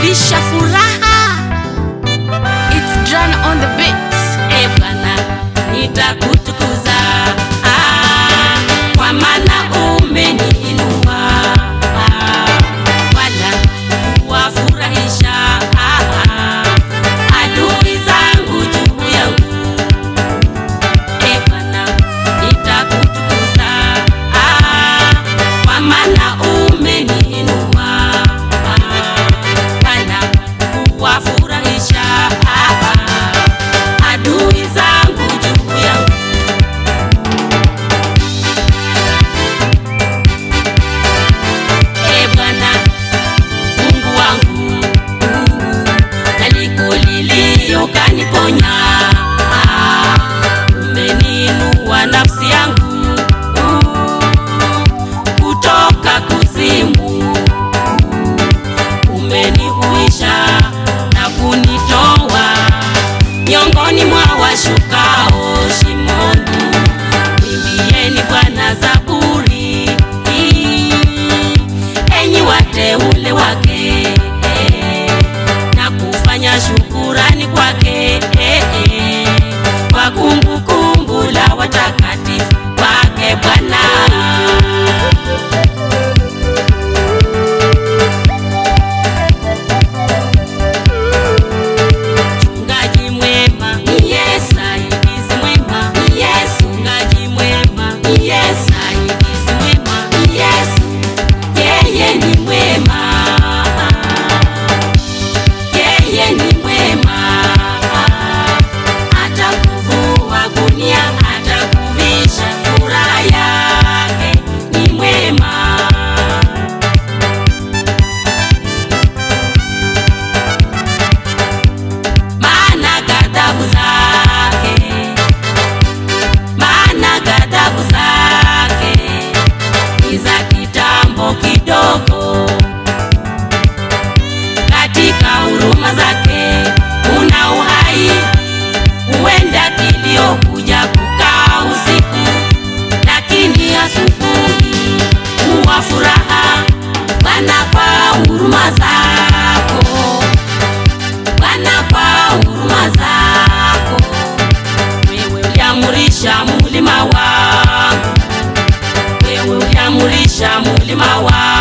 Lisha furaha, it's John on the beat. Bwana nitakutukuza, kwa maana umeniinua, wala kuwafurahisha adui zangu juu yangu. Bwana nitakutukuza, kwa maana umeniinua, wala kuwafurahisha adui zangu juu yangu. Bwana Mungu wangu, nalikulilio kaniponya, umeniinua nafsi yangu kutoka kuzimu, umenihuisha na kunitoa miongoni mwa washukao shimoni. Mwimbieni Bwana zaburi, enyi wateule wake, na kufanya shukurani kwake, kwa kumbukumbu la watakatifu wake Bwana. Kidogo katika huruma zake kuna uhai, huenda kiliokuja kukaa usiku, lakini asubuhi huwa furaha. Bwana kwa huruma zako, Bwana kwa huruma zako, wewe uliamurisha mulima wangu, wewe uliamurisha mulima wangu.